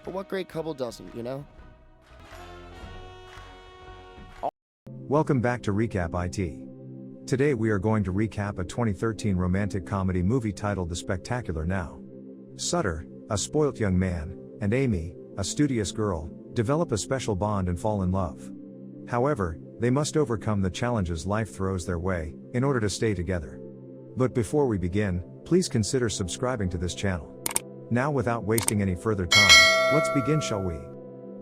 But what great couple doesn't, you know? Welcome back to Recap IT. Today we are going to recap a 2013 romantic comedy movie titled The Spectacular Now. Sutter, a spoilt young man, and Amy, a studious girl, develop a special bond and fall in love. However, they must overcome the challenges life throws their way, in order to stay together. But before we begin, please consider subscribing to this channel. Now without wasting any further time, let's begin, shall we?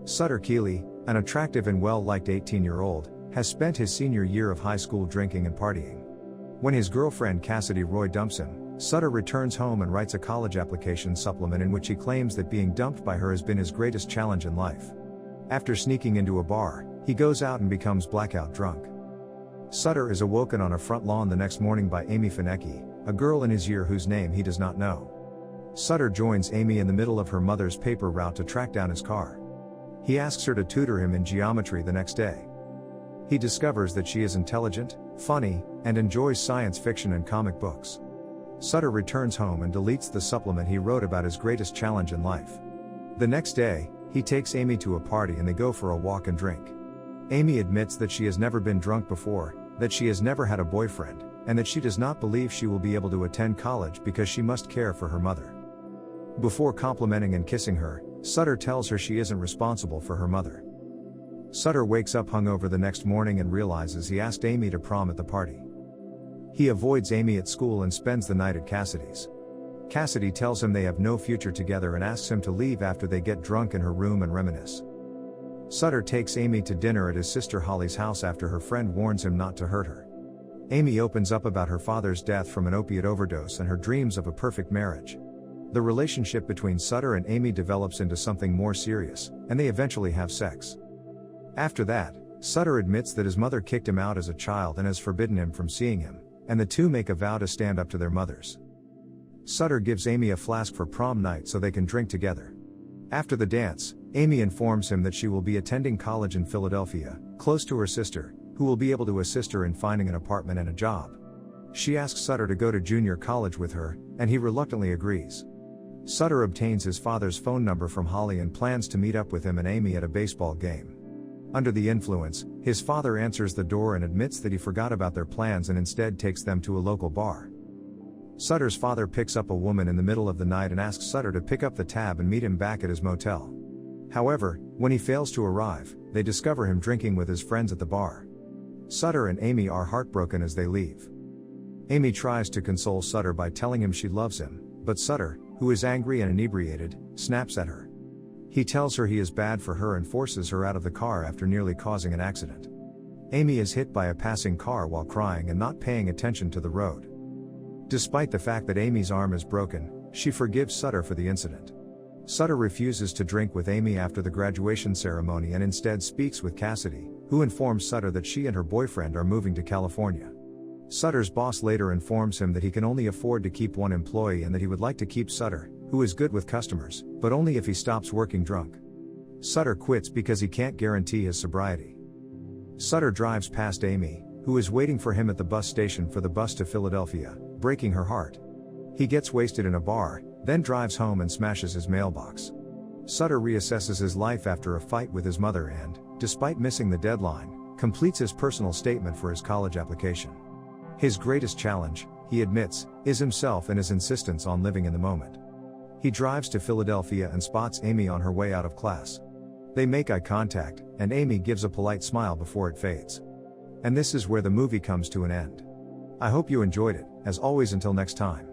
Sutter Keeley, an attractive and well-liked 18-year-old, has spent his senior year of high school drinking and partying. When his girlfriend Cassidy Roy dumps him, Sutter returns home and writes a college application supplement in which he claims that being dumped by her has been his greatest challenge in life. After sneaking into a bar, he goes out and becomes blackout drunk. Sutter is awoken on a front lawn the next morning by Amy Finecki, a girl in his year whose name he does not know. Sutter joins Amy in the middle of her mother's paper route to track down his car. He asks her to tutor him in geometry the next day. He discovers that she is intelligent, funny, and enjoys science fiction and comic books. Sutter returns home and deletes the supplement he wrote about his greatest challenge in life. The next day, he takes Amy to a party and they go for a walk and drink. Amy admits that she has never been drunk before, that she has never had a boyfriend, and that she does not believe she will be able to attend college because she must care for her mother. Before complimenting and kissing her, Sutter tells her she isn't responsible for her mother. Sutter wakes up hungover the next morning and realizes he asked Amy to prom at the party. He avoids Amy at school and spends the night at Cassidy's. Cassidy tells him they have no future together and asks him to leave after they get drunk in her room and reminisce. Sutter takes Amy to dinner at his sister Holly's house after her friend warns him not to hurt her. Amy opens up about her father's death from an opiate overdose and her dreams of a perfect marriage. The relationship between Sutter and Amy develops into something more serious, and they eventually have sex. After that, Sutter admits that his mother kicked him out as a child and has forbidden him from seeing him, and the two make a vow to stand up to their mothers. Sutter gives Amy a flask for prom night so they can drink together. After the dance, Amy informs him that she will be attending college in Philadelphia, close to her sister, who will be able to assist her in finding an apartment and a job. She asks Sutter to go to junior college with her, and he reluctantly agrees. Sutter obtains his father's phone number from Holly and plans to meet up with him and Amy at a baseball game. Under the influence, his father answers the door and admits that he forgot about their plans and instead takes them to a local bar. Sutter's father picks up a woman in the middle of the night and asks Sutter to pick up the tab and meet him back at his motel. However, when he fails to arrive, they discover him drinking with his friends at the bar. Sutter and Amy are heartbroken as they leave. Amy tries to console Sutter by telling him she loves him, but Sutter, who is angry and inebriated, snaps at her. He tells her he is bad for her and forces her out of the car after nearly causing an accident. Amy is hit by a passing car while crying and not paying attention to the road. Despite the fact that Amy's arm is broken, she forgives Sutter for the incident. Sutter refuses to drink with Amy after the graduation ceremony and instead speaks with Cassidy, who informs Sutter that she and her boyfriend are moving to California. Sutter's boss later informs him that he can only afford to keep one employee and that he would like to keep Sutter, who is good with customers, but only if he stops working drunk. Sutter quits because he can't guarantee his sobriety. Sutter drives past Amy, who is waiting for him at the bus station for the bus to Philadelphia, breaking her heart. He gets wasted in a bar, then drives home and smashes his mailbox. Sutter reassesses his life after a fight with his mother and, despite missing the deadline, completes his personal statement for his college application. His greatest challenge, he admits, is himself and his insistence on living in the moment. He drives to Philadelphia and spots Amy on her way out of class. They make eye contact, and Amy gives a polite smile before it fades. And this is where the movie comes to an end. I hope you enjoyed it, as always until next time.